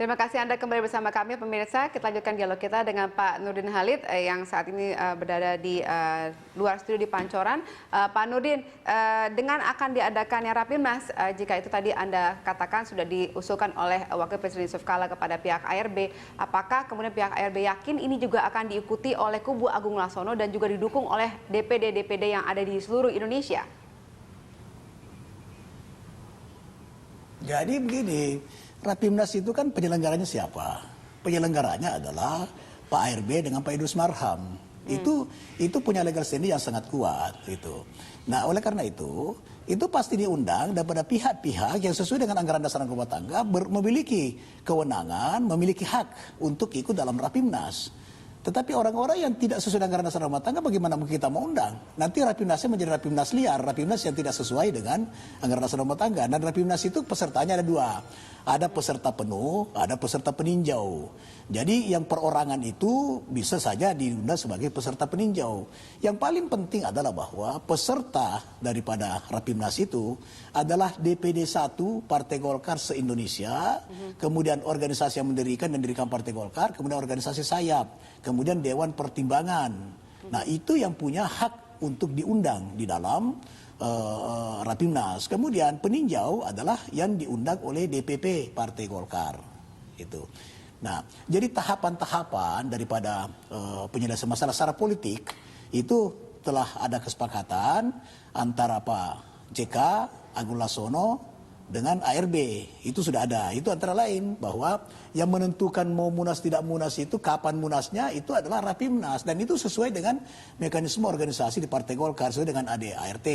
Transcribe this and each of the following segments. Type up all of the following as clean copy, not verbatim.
Terima kasih Anda kembali bersama kami pemirsa. Kita lanjutkan dialog kita dengan Pak Nurdin Halid yang saat ini berada di luar studio di Pancoran. Pak Nurdin, dengan akan diadakannya Rapimnas, jika itu tadi Anda katakan sudah diusulkan oleh Wakil Presiden Yusuf Kala kepada pihak ARB, apakah kemudian pihak ARB yakin ini juga akan diikuti oleh kubu Agung Laksono dan juga didukung oleh DPD-DPD yang ada di seluruh Indonesia? Jadi begini, Rapimnas itu kan penyelenggaranya siapa? Penyelenggaranya adalah Pak ARB dengan Pak Idrus Marham. Itu punya legal standing yang sangat kuat itu. Nah, oleh karena itu pasti diundang daripada pihak-pihak yang sesuai dengan anggaran dasar rumah tangga memiliki kewenangan, memiliki hak untuk ikut dalam Rapimnas. Tetapi orang-orang yang tidak sesuai dengan anggaran dasar rumah tangga, bagaimana mungkin kita mau undang? Nanti Rapimnasnya menjadi Rapimnas liar, Rapimnas yang tidak sesuai dengan anggaran dasar rumah tangga. Dan Rapimnas itu pesertanya ada dua. Ada peserta penuh, ada peserta peninjau. Jadi yang perorangan itu bisa saja diundang sebagai peserta peninjau. Yang paling penting adalah bahwa peserta daripada Rapimnas itu adalah DPD 1 Partai Golkar se-Indonesia, kemudian organisasi yang mendirikan Partai Golkar, kemudian organisasi sayap, kemudian Dewan Pertimbangan. Nah, itu yang punya hak untuk diundang di dalam Rapimnas. Kemudian peninjau adalah yang diundang oleh DPP Partai Golkar. Itu. Nah, jadi tahapan-tahapan daripada penyelesaian masalah secara politik itu telah ada kesepakatan antara Pak JK, Agung Laksono dengan ARB. Itu sudah ada. Itu antara lain bahwa yang menentukan mau munas tidak munas itu, kapan munasnya itu adalah Rapimnas. Dan itu sesuai dengan mekanisme organisasi di Partai Golkar, sesuai dengan ADART.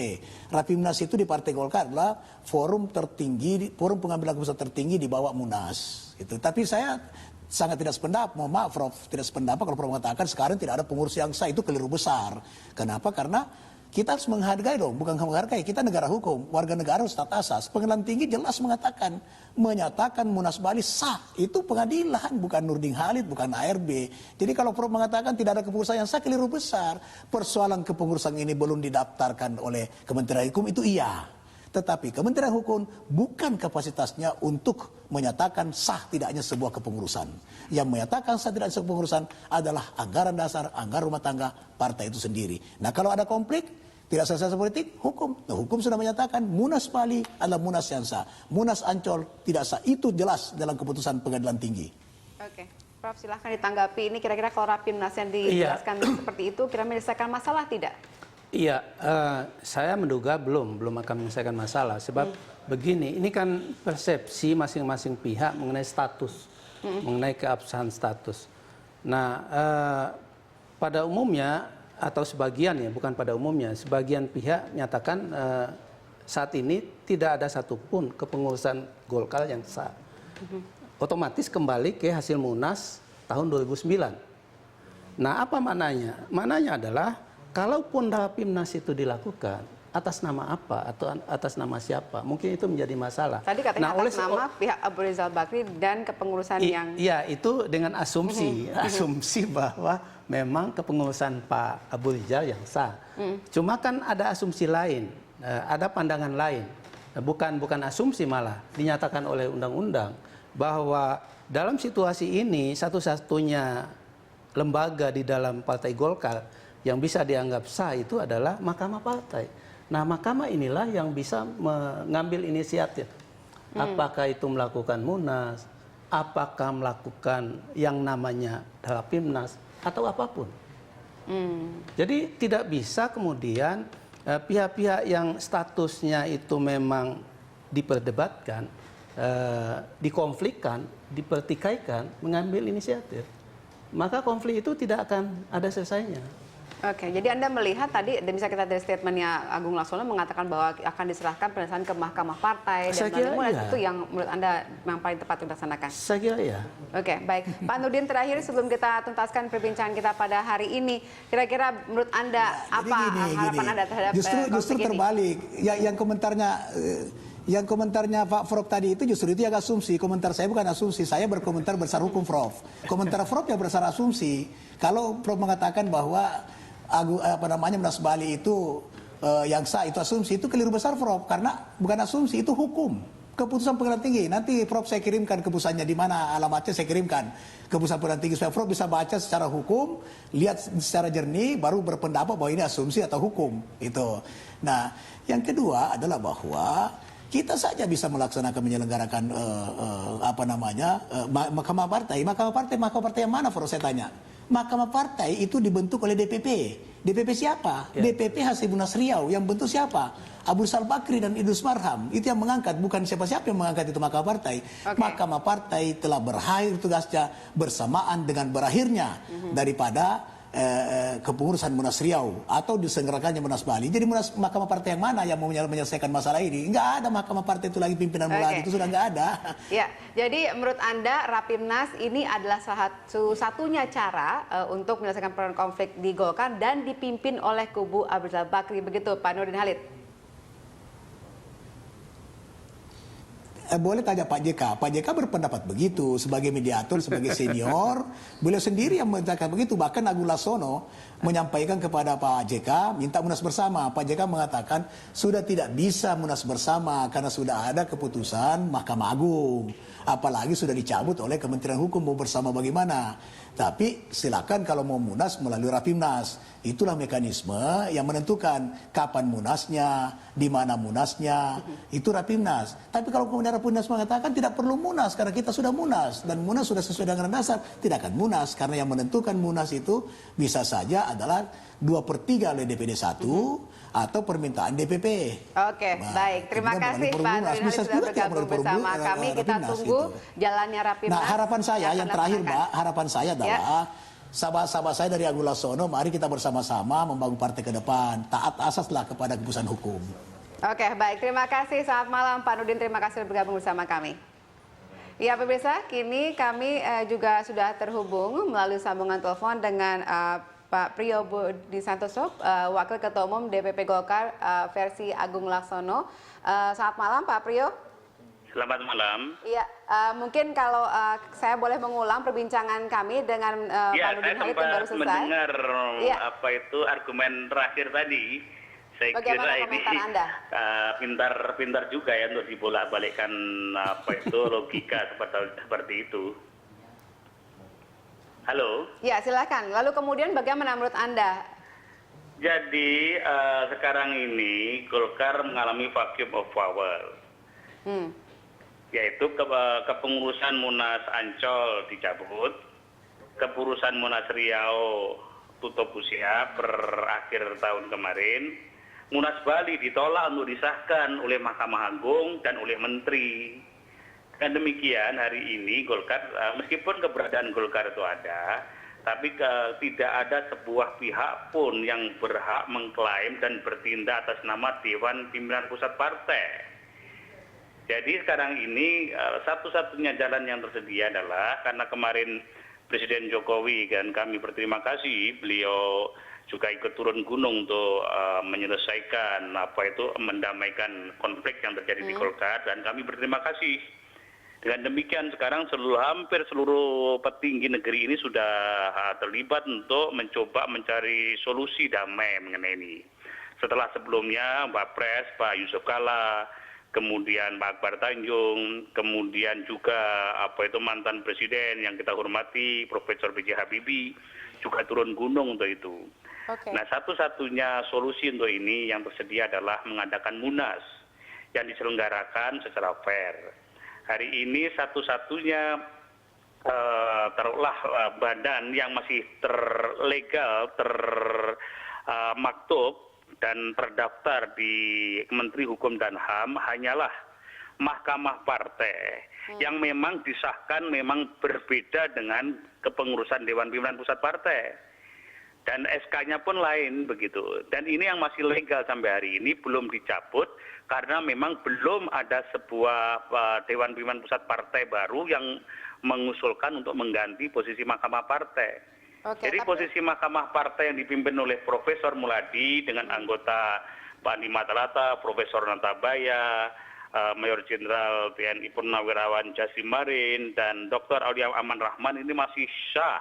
Rapimnas itu di Partai Golkar adalah forum tertinggi, forum pengambilan keputusan tertinggi di bawah munas. Itu. Tapi saya sangat tidak sependapat, mohon maaf Prof, tidak sependapat kalau Prof mengatakan sekarang tidak ada pengurus yang sah, itu keliru besar. Kenapa? Karena kita harus menghargai dong, bukan menghargai, kita negara hukum, warga negara harus taat asas. Pengadilan tinggi jelas menyatakan Munas Bali sah, itu pengadilan, bukan Nurdin Halid, bukan ARB. Jadi kalau Prof mengatakan tidak ada kepengurusan yang sah, keliru besar. Persoalan kepengurusan ini belum didaftarkan oleh Kementerian Hukum, itu iya. Tetapi Kementerian Hukum bukan kapasitasnya untuk menyatakan sah tidaknya sebuah kepengurusan. Yang menyatakan sah tidaknya sebuah kepengurusan adalah anggaran dasar, anggaran rumah tangga partai itu sendiri. Nah, kalau ada konflik, tidak selesai politik, hukum. Nah, hukum sudah menyatakan Munas Bali adalah Munas yang sah. Munas Ancol tidak sah. Itu jelas dalam keputusan Pengadilan Tinggi. Oke. Prof, silahkan ditanggapi. Ini kira-kira kalau Rapimnas yang dijelaskan seperti itu, kira-kira menyelesaikan masalah tidak? Iya, saya menduga belum akan menyelesaikan masalah. Sebab begini, ini kan persepsi masing-masing pihak mengenai status, mengenai keabsahan status. Nah, pada umumnya atau sebagian ya, bukan pada umumnya, sebagian pihak menyatakan saat ini tidak ada satupun kepengurusan Golkar yang sah. Otomatis kembali ke hasil Munas tahun 2009. Nah, apa maknanya? Maknanya adalah kalaupun Rapimnas itu dilakukan, atas nama apa atau atas nama siapa, mungkin itu menjadi masalah. Tadi katanya atas nama pihak Abu Rizal Bakri dan kepengurusan yang... Iya, itu dengan asumsi, asumsi bahwa memang kepengurusan Pak Abu Rizal yang sah. Cuma kan ada asumsi lain, ada pandangan lain. Bukan asumsi malah, dinyatakan oleh undang-undang bahwa dalam situasi ini satu-satunya lembaga di dalam Partai Golkar yang bisa dianggap sah itu adalah Mahkamah Partai. Nah, Mahkamah inilah yang bisa mengambil inisiatif. Apakah itu melakukan Munas, apakah melakukan yang namanya Rapimnas, atau apapun. Jadi tidak bisa kemudian pihak-pihak yang statusnya itu memang diperdebatkan, dikonflikkan, dipertikaikan, mengambil inisiatif. Maka konflik itu tidak akan ada selesainya. Oke, jadi Anda melihat tadi, bisa kita dari statementnya Agung Laksono mengatakan bahwa akan diserahkan penyelesaian ke Mahkamah Partai dan iya. Itu yang menurut Anda yang paling tepat dilaksanakan? Saya kira ya. Oke, baik. Pak Nurdin, terakhir sebelum kita tuntaskan perbincangan kita pada hari ini, kira-kira menurut Anda apa harapan Anda terhadap justru terbalik. Yang komentarnya Pak Prof tadi itu justru itu yang asumsi. Komentar saya bukan asumsi, saya berkomentar berdasar hukum Prof. Komentar Prof yang berdasar asumsi. Kalau Prof mengatakan bahwa Munas Bali itu yang sah itu asumsi, itu keliru besar Prof, karena bukan asumsi, itu hukum. Keputusan pengadilan tinggi. Nanti Prof saya kirimkan ke pusatnya di mana alamatnya, saya kirimkan ke pusat pengadilan tinggi supaya Prof bisa baca secara hukum, lihat secara jernih, baru berpendapat bahwa ini asumsi atau hukum. Itu. Nah, yang kedua adalah bahwa kita saja bisa melaksanakan menyelenggarakan mahkamah partai. Mahkamah partai yang mana, Prof saya tanya? Mahkamah partai itu dibentuk oleh DPP. DPP siapa? Ya. DPP Hasibunnas Riau. Yang bentuk siapa? Abu Rizal Bakri dan Idrus Marham. Itu yang mengangkat, bukan siapa-siapa yang mengangkat itu Mahkamah Partai. Okay. Mahkamah Partai telah berakhir tugasnya bersamaan dengan berakhirnya daripada kepengurusan Munas Riau atau diselenggarakannya Munas Bali. Jadi Mahkamah Partai yang mana yang mau menyelesaikan masalah ini? Enggak ada Mahkamah Partai itu lagi, pimpinan mulai itu sudah enggak ada. Ya, jadi menurut Anda Rapimnas ini adalah satunya cara untuk menyelesaikan konflik di Golkar dan dipimpin oleh kubu Abu Rizal Bakri, begitu Pak Nurdin Halid? Boleh tanya Pak JK. Pak JK berpendapat begitu sebagai mediator, sebagai senior. Beliau sendiri yang mengatakan begitu. Bahkan Agung Laksono menyampaikan kepada Pak JK minta munas bersama. Pak JK mengatakan sudah tidak bisa munas bersama karena sudah ada keputusan Mahkamah Agung. Apalagi sudah dicabut oleh Kementerian Hukum, mau bersama bagaimana. Tapi silakan kalau mau munas melalui Rapimnas. Itulah mekanisme yang menentukan kapan munasnya, di mana munasnya, itu Rapimnas. Tapi kalau kemudian Rapimnas mengatakan tidak perlu munas karena kita sudah munas dan munas sudah sesuai dengan dasar, tidak akan munas karena yang menentukan munas itu bisa saja adalah 2/3 oleh DPD 1 atau permintaan DPP. Oke, baik. Terima kasih Pak Nurdin Halid sudah bergabung bersama kami. Kita tunggu jalannya Rapimnas. Nah, harapan saya yang terakhir, Mbak, harapan saya adalah sahabat-sahabat saya dari Agung Laksono, mari kita bersama-sama membangun partai ke depan. Taat asaslah kepada keputusan hukum. Oke, baik. Terima kasih. Selamat malam Pak Nurdin. Terima kasih sudah bergabung bersama kami. Ya, pemirsa, kini kami juga sudah terhubung melalui sambungan telepon dengan Pak Priyo Budi Santoso, Wakil Ketua Umum DPP Golkar versi Agung Laksono. Selamat malam Pak Priyo. Selamat malam. Iya, mungkin kalau saya boleh mengulang perbincangan kami dengan Pak Nurdin Halid yang baru selesai. Mendengar apa itu argumen terakhir tadi. Saya Bagaimana kira komentar ini Anda? pintar juga ya untuk dibolak-balikkan apa itu logika seperti itu. Halo. Ya, silakan. Lalu kemudian bagaimana menurut Anda? Jadi sekarang ini Golkar mengalami vacuum of power. Yaitu kepengurusan Munas Ancol dicabut, kepengurusan Munas Riau tutup usia berakhir tahun kemarin, Munas Bali ditolak untuk disahkan oleh Mahkamah Agung dan oleh Menteri. Dan demikian hari ini Golkar, meskipun keberadaan Golkar itu ada, tapi tidak ada sebuah pihak pun yang berhak mengklaim dan bertindak atas nama Dewan Pimpinan Pusat Partai. Jadi sekarang ini satu-satunya jalan yang tersedia adalah karena kemarin Presiden Jokowi dan kami berterima kasih, beliau juga ikut turun gunung untuk menyelesaikan mendamaikan konflik yang terjadi di Golkar dan kami berterima kasih. Dengan demikian sekarang hampir seluruh petinggi negeri ini sudah terlibat untuk mencoba mencari solusi damai mengenai ini. Setelah sebelumnya Pak Pres, Pak Yusuf Kalla, kemudian Pak Akbar Tanjung, kemudian juga mantan presiden yang kita hormati Profesor B.J. Habibie juga turun gunung untuk itu. Okay. Nah, satu-satunya solusi untuk ini yang tersedia adalah mengadakan munas yang diselenggarakan secara fair. Hari ini satu-satunya taruhlah badan yang masih terlegal, termaktub dan terdaftar di Kementerian Hukum dan HAM hanyalah Mahkamah Partai yang memang disahkan memang berbeda dengan kepengurusan Dewan Pimpinan Pusat Partai. Dan SK-nya pun lain begitu. Dan ini yang masih legal sampai hari ini belum dicabut karena memang belum ada sebuah Dewan Pimpinan Pusat Partai baru yang mengusulkan untuk mengganti posisi Mahkamah Partai. Jadi posisi Mahkamah Partai yang dipimpin oleh Profesor Muladi dengan anggota Pak Andi Matalata, Profesor Nantabaya, Mayor Jenderal TNI Purnawirawan Jasim Marin, dan Dr. Aulia Aman Rahman ini masih sah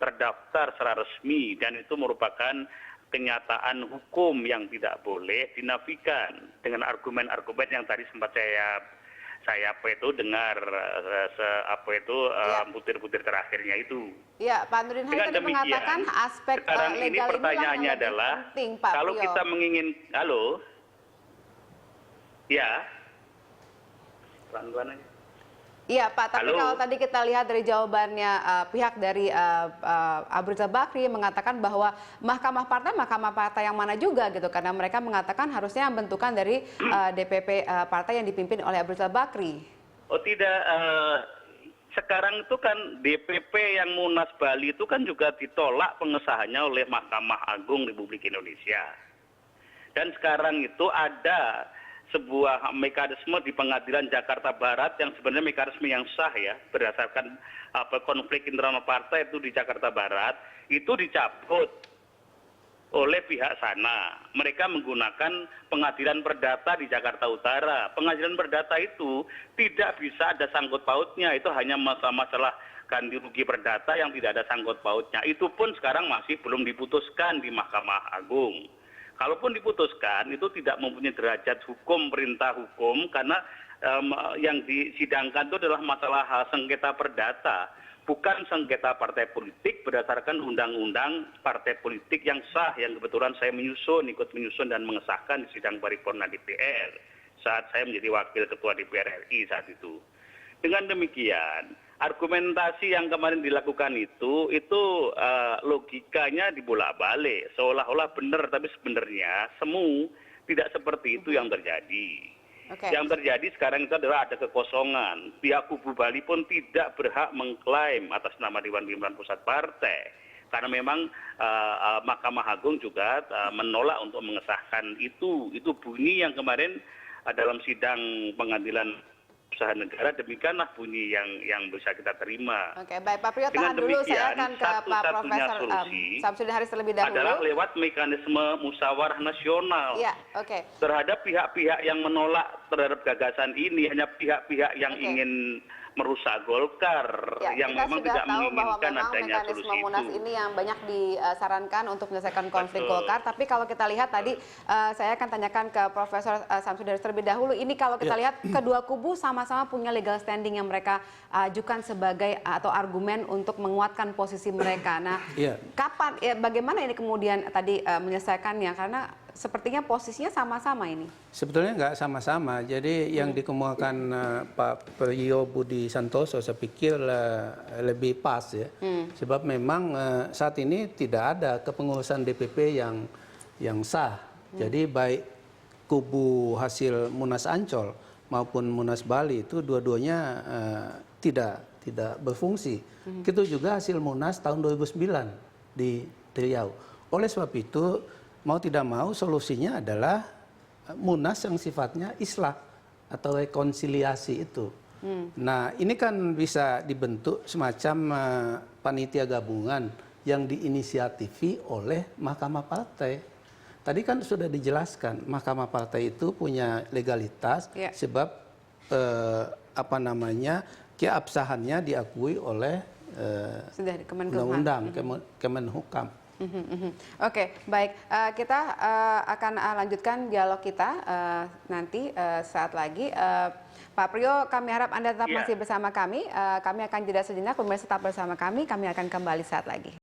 terdaftar secara resmi dan itu merupakan kenyataan hukum yang tidak boleh dinafikan dengan argumen-argumen yang tadi sempat saya saya dengar butir-butir terakhirnya itu. Ya, Pak Nurdin Halid tadi mengatakan aspek sekarang legal ini pertanyaannya yang adalah penting, Pak kalau Priyo. kita halo, ya, pelan-pelan aja. Iya Pak, tapi Halo. kalau tadi kita lihat dari jawabannya pihak dari Abu Rizal Bakri mengatakan bahwa mahkamah partai yang mana juga gitu, karena mereka mengatakan harusnya bentukan dari DPP partai yang dipimpin oleh Abu Rizal Bakri. Oh tidak, sekarang itu kan DPP yang Munas Bali itu kan juga ditolak pengesahannya oleh Mahkamah Agung Republik Indonesia. Dan sekarang itu ada sebuah mekanisme di Pengadilan Jakarta Barat yang sebenarnya mekanisme yang sah ya, berdasarkan konflik internal partai itu di Jakarta Barat, itu dicabut oleh pihak sana. Mereka menggunakan pengadilan perdata di Jakarta Utara. Pengadilan perdata itu tidak bisa ada sangkut pautnya, itu hanya masalah ganti rugi perdata yang tidak ada sangkut pautnya. Itu pun sekarang masih belum diputuskan di Mahkamah Agung. Kalaupun diputuskan, itu tidak mempunyai derajat hukum, perintah hukum, karena yang disidangkan itu adalah masalah sengketa perdata, bukan sengketa partai politik berdasarkan undang-undang partai politik yang sah, yang kebetulan saya ikut menyusun dan mengesahkan di sidang paripurna DPR saat saya menjadi wakil ketua DPR RI saat itu. Dengan demikian, argumentasi yang kemarin dilakukan itu logikanya dibolak-balik, seolah-olah benar, tapi sebenarnya semu tidak seperti itu yang terjadi. Okay. Yang terjadi sekarang itu adalah ada kekosongan. Pihak kubu Bali pun tidak berhak mengklaim atas nama Dewan Pimpinan Pusat Partai, karena memang Mahkamah Agung juga menolak untuk mengesahkan itu. Itu bunyi yang kemarin dalam sidang pengadilan usaha negara, demikianlah bunyi yang bisa kita terima. Oke, baik Pak Priyo, tahan dulu, saya akan ke Pak Profesor Samsudin Haris terlebih dahulu. Adalah lewat mekanisme musyawarah nasional. Ya, oke. Terhadap pihak-pihak yang menolak terhadap gagasan ini, hanya pihak-pihak yang ingin merusak Golkar, Ya, yang kita memang sudah tidak tahu bahwa menginginkan memang adanya mekanisme solusi Munas itu. ini yang banyak disarankan untuk menyelesaikan konflik Betul. Golkar. Tapi kalau kita lihat tadi, saya akan tanyakan ke Profesor Samsudin terlebih dahulu. Ini kalau kita lihat kedua kubu sama-sama punya legal standing yang mereka ajukan sebagai atau argumen untuk menguatkan posisi mereka. Nah, kapan, bagaimana ini kemudian tadi menyelesaikannya? Karena sepertinya posisinya sama-sama ini. Sebetulnya nggak sama-sama. Jadi yang dikemukakan Pak Priyo Budi Santoso saya pikir lebih pas ya. Sebab memang saat ini tidak ada kepengurusan DPP yang sah. Jadi baik kubu hasil Munas Ancol maupun Munas Bali itu dua-duanya tidak berfungsi. Itu juga hasil Munas tahun 2009 di Riau. Oleh sebab itu mau tidak mau solusinya adalah Munas yang sifatnya islah atau rekonsiliasi itu. Nah ini kan bisa dibentuk semacam panitia gabungan yang diinisiatifi oleh Mahkamah Partai. Tadi kan sudah dijelaskan Mahkamah Partai itu punya legalitas sebab keabsahannya diakui oleh undang-undang Kemenhukam. Oke, baik. Kita akan lanjutkan dialog kita nanti saat lagi. Pak Priyo, kami harap Anda tetap masih bersama kami. Kami akan jeda sejenak, pemirsa tetap bersama kami. Kami akan kembali saat lagi.